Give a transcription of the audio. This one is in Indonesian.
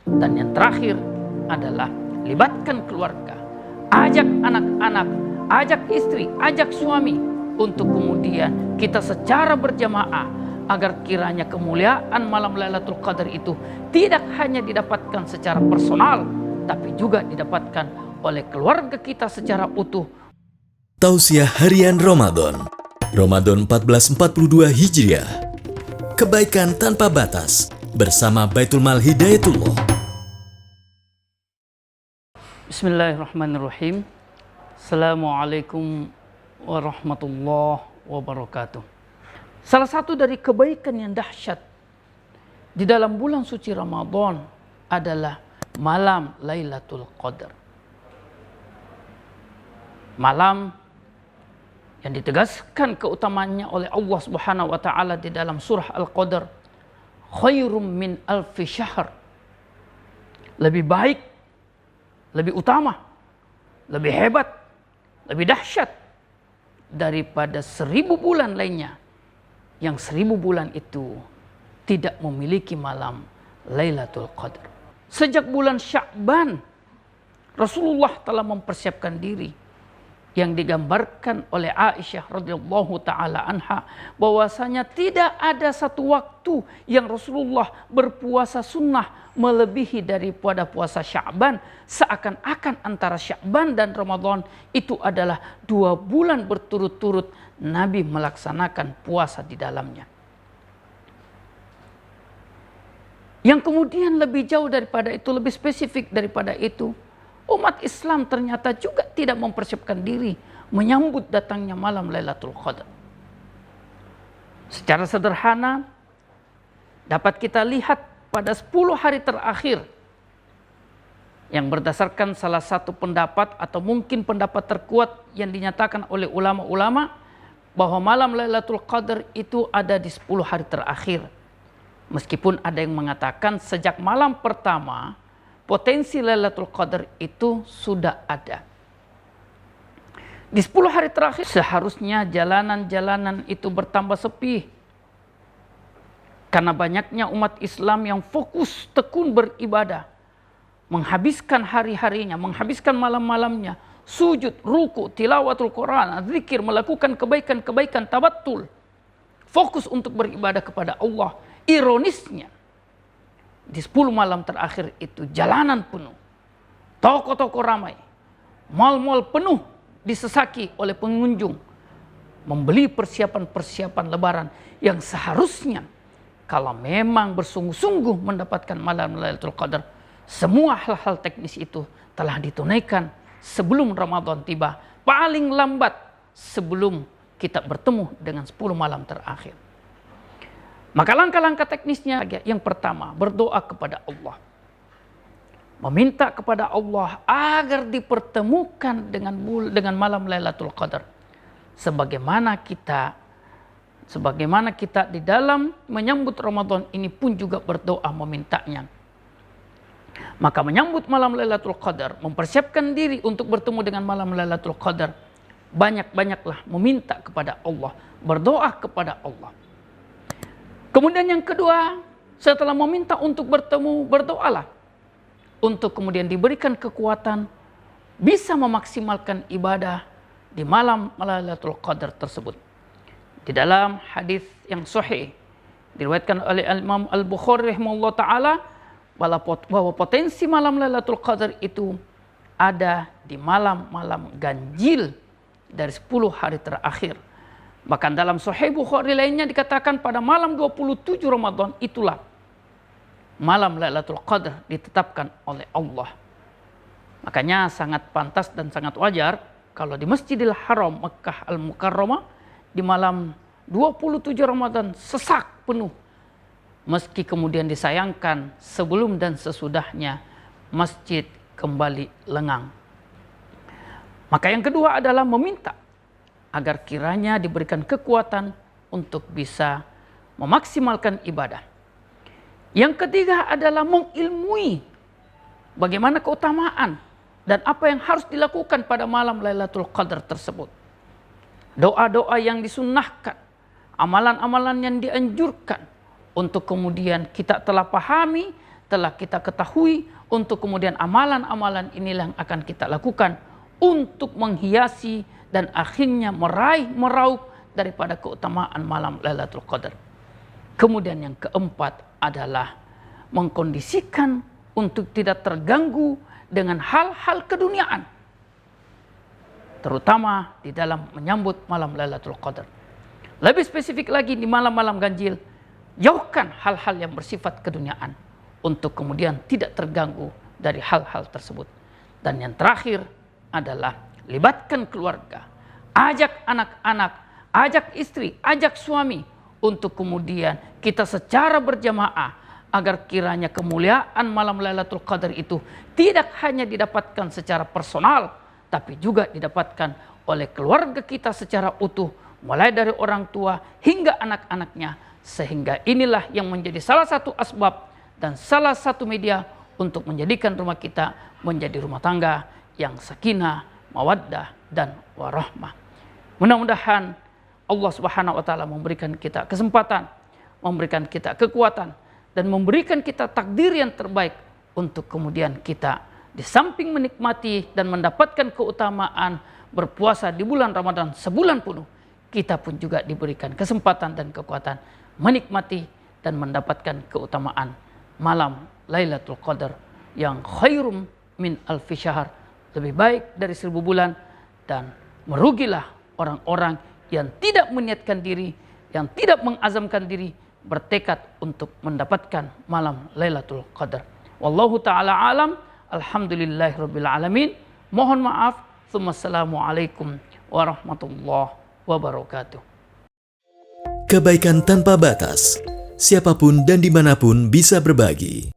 Dan yang terakhir adalah libatkan keluarga. Ajak anak-anak, ajak istri, ajak suami untuk kemudian kita secara berjamaah agar kiranya kemuliaan malam Lailatul Qadar itu tidak hanya didapatkan secara personal, tapi juga didapatkan oleh keluarga kita secara utuh. Tausiah Harian Ramadan 1442 Hijriah. Kebaikan tanpa batas bersama Baitul Mal Hidayatullah. Bismillahirrahmanirrahim. Assalamualaikum warahmatullahi wabarakatuh. Salah satu dari kebaikan yang dahsyat di dalam bulan suci Ramadan adalah malam Lailatul Qadar. Malam yang ditegaskan keutamaannya oleh Allah Subhanahu wa taala di dalam surah Al-Qadar, khairum min alfi syahr. Lebih baik, lebih utama, lebih hebat, lebih dahsyat daripada 1000 bulan lainnya, yang 1000 bulan itu tidak memiliki malam Lailatul Qadar. Sejak bulan Sya'ban, Rasulullah telah mempersiapkan diri, yang digambarkan oleh Aisyah radhiyallahu taala anha, bahwasanya tidak ada satu waktu yang Rasulullah berpuasa sunnah melebihi daripada puasa Sya'ban, seakan-akan antara Sya'ban dan Ramadan itu adalah 2 bulan berturut-turut Nabi melaksanakan puasa di dalamnya. Yang kemudian lebih jauh daripada itu, lebih spesifik daripada itu, umat Islam ternyata juga tidak mempersiapkan diri menyambut datangnya malam Lailatul Qadar. Secara sederhana dapat kita lihat pada 10 hari terakhir, yang berdasarkan salah satu pendapat atau mungkin pendapat terkuat yang dinyatakan oleh ulama-ulama, bahwa malam Lailatul Qadar itu ada di 10 hari terakhir. Meskipun ada yang mengatakan sejak malam pertama potensi Lailatul Qadar itu sudah ada. Di 10 hari terakhir seharusnya jalanan-jalanan itu bertambah sepi, karena banyaknya umat Islam yang fokus tekun beribadah, menghabiskan hari-harinya, menghabiskan malam-malamnya, sujud, ruku, tilawatul Quran, zikir, melakukan kebaikan-kebaikan, tabattul, fokus untuk beribadah kepada Allah. Ironisnya, di 10 malam terakhir itu jalanan penuh, toko-toko ramai, mal-mal penuh disesaki oleh pengunjung, membeli persiapan-persiapan lebaran yang seharusnya kalau memang bersungguh-sungguh mendapatkan malam Lailatul Qadar, semua hal-hal teknis itu telah ditunaikan sebelum Ramadan tiba, paling lambat sebelum kita bertemu dengan 10 malam terakhir. Maka langkah-langkah teknisnya, yang pertama, berdoa kepada Allah. Meminta kepada Allah agar dipertemukan dengan malam Lailatul Qadar. Sebagaimana kita di dalam menyambut Ramadan ini pun juga berdoa memintanya. Maka menyambut malam Lailatul Qadar, mempersiapkan diri untuk bertemu dengan malam Lailatul Qadar, banyak-banyaklah meminta kepada Allah, berdoa kepada Allah. Kemudian yang kedua, setelah meminta untuk bertemu, berdoalah untuk kemudian diberikan kekuatan bisa memaksimalkan ibadah di malam Lailatul Qadar tersebut. Di dalam hadis yang sahih diriwayatkan oleh Imam Al-Bukhari rahimahullah taala, bahwa potensi malam Lailatul Qadar itu ada di malam-malam ganjil dari 10 hari terakhir. Bahkan dalam Sahih Bukhari lainnya dikatakan pada malam 27 Ramadan itulah malam Lailatul Qadar ditetapkan oleh Allah. Makanya sangat pantas dan sangat wajar kalau di Masjidil Haram Mekah Al-Mukarramah di malam 27 Ramadan sesak penuh. Meski kemudian disayangkan sebelum dan sesudahnya masjid kembali lengang. Maka yang kedua adalah meminta agar kiranya diberikan kekuatan untuk bisa memaksimalkan ibadah. Yang ketiga adalah mengilmui bagaimana keutamaan dan apa yang harus dilakukan pada malam Lailatul Qadar tersebut. Doa-doa yang disunnahkan, amalan-amalan yang dianjurkan, untuk kemudian kita telah pahami telah kita ketahui, untuk kemudian amalan-amalan inilah yang akan kita lakukan untuk menghiasi dan akhirnya meraih meraup daripada keutamaan malam Lailatul Qadar. Kemudian yang keempat adalah mengkondisikan untuk tidak terganggu dengan hal-hal keduniaan, terutama di dalam menyambut malam Lailatul Qadar. Lebih spesifik lagi di malam-malam ganjil, jauhkan hal-hal yang bersifat keduniaan untuk kemudian tidak terganggu dari hal-hal tersebut. Dan yang terakhir adalah libatkan keluarga, ajak anak-anak, ajak istri, ajak suami untuk kemudian kita secara berjamaah agar kiranya kemuliaan malam Lailatul Qadar itu tidak hanya didapatkan secara personal, tapi juga didapatkan oleh keluarga kita secara utuh, mulai dari orang tua hingga anak-anaknya. Sehingga inilah yang menjadi salah satu asbab dan salah satu media untuk menjadikan rumah kita menjadi rumah tangga yang sakinah, mawaddah, dan warahmah. Mudah-mudahan Allah Subhanahu wa taala memberikan kita kesempatan, memberikan kita kekuatan, dan memberikan kita takdir yang terbaik untuk kemudian kita di samping menikmati dan mendapatkan keutamaan berpuasa di bulan Ramadan sebulan penuh, kita pun juga diberikan kesempatan dan kekuatan menikmati dan mendapatkan keutamaan malam Lailatul Qadar yang khairum min alfi syahr, lebih baik dari 1000 bulan. Dan merugilah orang-orang yang tidak meniatkan diri, yang tidak mengazamkan diri, bertekad untuk mendapatkan malam Lailatul Qadar. Wallahu ta'ala alam. Alhamdulillahirabbil alamin. Mohon maaf. Assalamualaikum warahmatullahi wabarakatuh. Kebaikan tanpa batas. Siapapun dan dimanapun bisa berbagi.